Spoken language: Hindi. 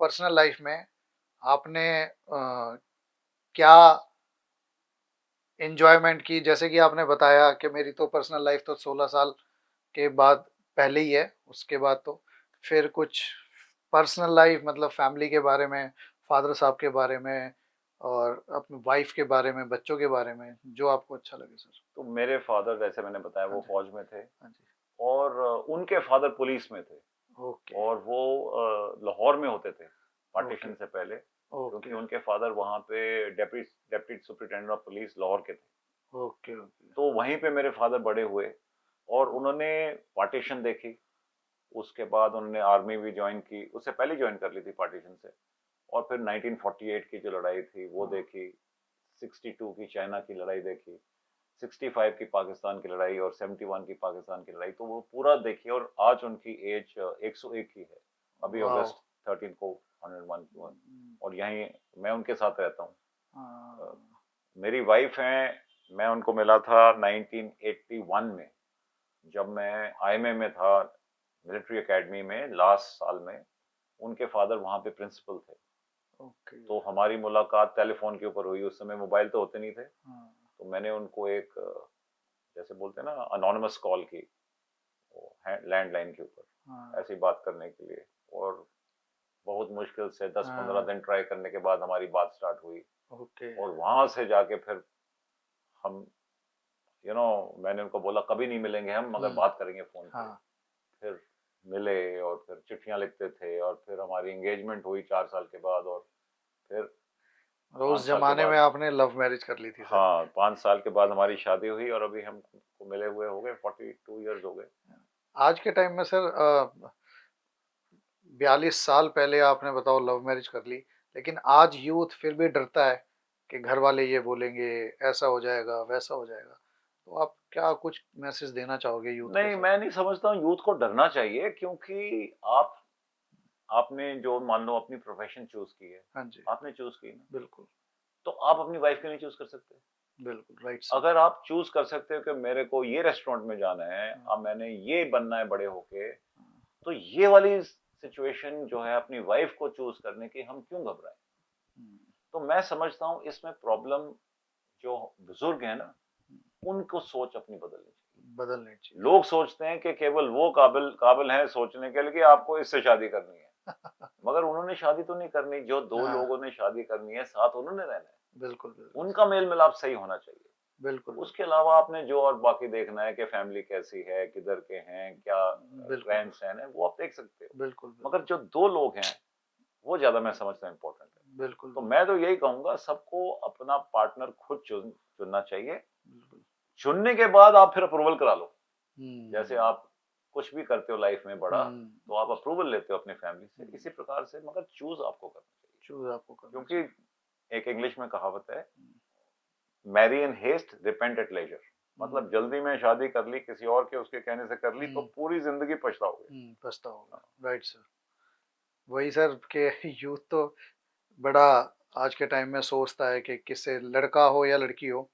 पर्सनल लाइफ में आपने क्या एन्जॉयमेंट की? जैसे कि आपने बताया कि मेरी तो पर्सनल लाइफ तो 16 साल के बाद पहले ही है, उसके बाद तो फिर कुछ पर्सनल लाइफ मतलब फैमिली के बारे में, फादर साहब के बारे में और अपनी वाइफ के बारे में, बच्चों के बारे में, जो आपको अच्छा लगे सर। तो मेरे फादर, जैसे मैंने बताया, हाँ वो जी, फौज में थे। हाँ जी। और उनके फादर पुलिस में थे। ओके, और वो लाहौर में होते थे ओके, पार्टीशन से पहले, क्योंकि ओके, उनके फादर वहाँ पे deputy deputy superintendent of police Lahore के थे। Okay, okay. तो वहीं पे मेरे फादर बड़े हुए और उन्होंने पार्टीशन देखी। उसके बाद उन्होंने आर्मी भी ज्वाइन की, उससे पहले ज्वाइन कर ली थी पार्टीशन से। और फिर 1948 की जो लड़ाई थी वो हाँ, देखी, 62 की चाइना की लड़ाई देखी, 65 की पाकिस्तान की लड़ाई और 71 की पाकिस्तान की लड़ाई, तो वो पूरा देखी। और आज उनकी एज 101 की है। अभी वाओ! अगस्त 13 को 101 की हुआ। और यहीं मैं उनके साथ रहता हूँ। अ, हाँ, मेरी वाइफ हैं, मैं उनको मिला था 1981 में, जब मैं आईएमए में था, मिलिट्री एकेडमी में लास्ट साल में। उनके फादर वहाँ पे प्रिंसिपल थे। ओके, तो हमारी मुलाकात टेलीफोन के ऊपर हुई। उस समय मोबाइल तो होते नहीं थे। हाँ, तो मैंने उनको एक, जैसे बोलते हैं ना, अनोनिमस कॉल की, लैंडलाइन के ऊपर, हाँ, ऐसी बात करने के लिए। और बहुत मुश्किल से 10-15 हाँ, दिन ट्राई करने के बाद हमारी बात स्टार्ट हुई। ओके, और वहां से जाके फिर हम, मैंने उनको बोला कभी नहीं मिलेंगे हम, मगर हुँ, बात करेंगे फोन पे। हाँ। फिर मिले और फिर चिट्ठियां लिखते थे और फिर हमारी एंगेजमेंट हुई 4 साल के बाद। और फिर और उस 5 साल के ज़माने में बाद, आपने लव मैरिज कर ली थी सर। हाँ, 5 साल के बाद हमारी शादी हुई। और अभी हमको मिले हुए हो गए 42 ईयर्स हो गए। आज के टाइम में सर 42 साल पहले आपने बताओ लव मैरिज कर ली, लेकिन आज यूथ फिर भी डरता है कि घर वाले ये बोलेंगे, ऐसा हो जाएगा, वैसा हो जाएगा। तो आप क्या कुछ मैसेज देना चाहोगे यूथ को नहीं, सर? मैं नहीं समझता हूँ यूथ को डरना चाहिए, क्योंकि आपने जो मान लो अपनी प्रोफेशन चूज की है, हाँ जी, आपने चूज की ना, बिल्कुल, तो आप अपनी वाइफ क्यों नहीं चूज कर सकते? बिल्कुल, राइट सर। अगर आप चूज कर सकते हो कि मेरे को ये रेस्टोरेंट में जाना है, हाँ, अब मैंने ये बनना है बड़े होके, हाँ, तो ये वाली सिचुएशन जो है अपनी वाइफ को चूज करने की, हम क्यों घबराएं? हुँ, तो मैं समझता हूँ इसमें प्रॉब्लम जो बुजुर्ग है ना, हुँ, उनको सोच अपनी बदलनी चाहिए। बदलनी चाहिए। लोग सोचते हैं कि केवल वो काबिल काबिल हैं सोचने के लिए कि आपको इससे शादी करनी है, मगर उन्होंने शादी तो नहीं करनी। जो दो हाँ, लोगों ने शादी करनी है, साथ उन्होंने रहना है। बिल्कुल, बिल्कुल उनका सर। मेल मिलाप सही होना चाहिए। बिल्कुल, उसके बिल्कुल। अलावा आपने जो और बाकी देखना है कि फैमिली कैसी है, किधर के हैं, क्या बिल्कुल, रहन सहन है, वो आप देख सकते बिल्कुल, हो। मगर बिल्कुल। जो दो लोग हैं, वो ज्यादा मैं समझता हूँ इम्पोर्टेंट है। बिल्कुल, तो बिल्कुल, मैं तो यही कहूंगा, सबको अपना पार्टनर खुद चुनना चाहिए। बिल्कुल। चुनने के बाद आप फिर अप्रूवल करा लो। जैसे हुँ, आप कुछ भी करते हो लाइफ में बड़ा, हुँ, तो आप अप्रूवल लेते हो अपनी फैमिली से, हुँ। इसी प्रकार से। मगर चूज आपको करना चाहिए। चूज़ आपको करना चाहिए। क्योंकि एक इंग्लिश में कहावत है, हुँ, marry in haste repent at leisure. मतलब हुँ, जल्दी में शादी कर ली, किसी और के उसके कहने से कर ली, तो हुँ, पूरी जिंदगी पछताओगे। हुँ, पछताओगे। हाँ। Right sir. वही सर कि यूथ तो बड़ा आज के टाइम में सोचता है कि किससे लड़का हो या लड़की हो,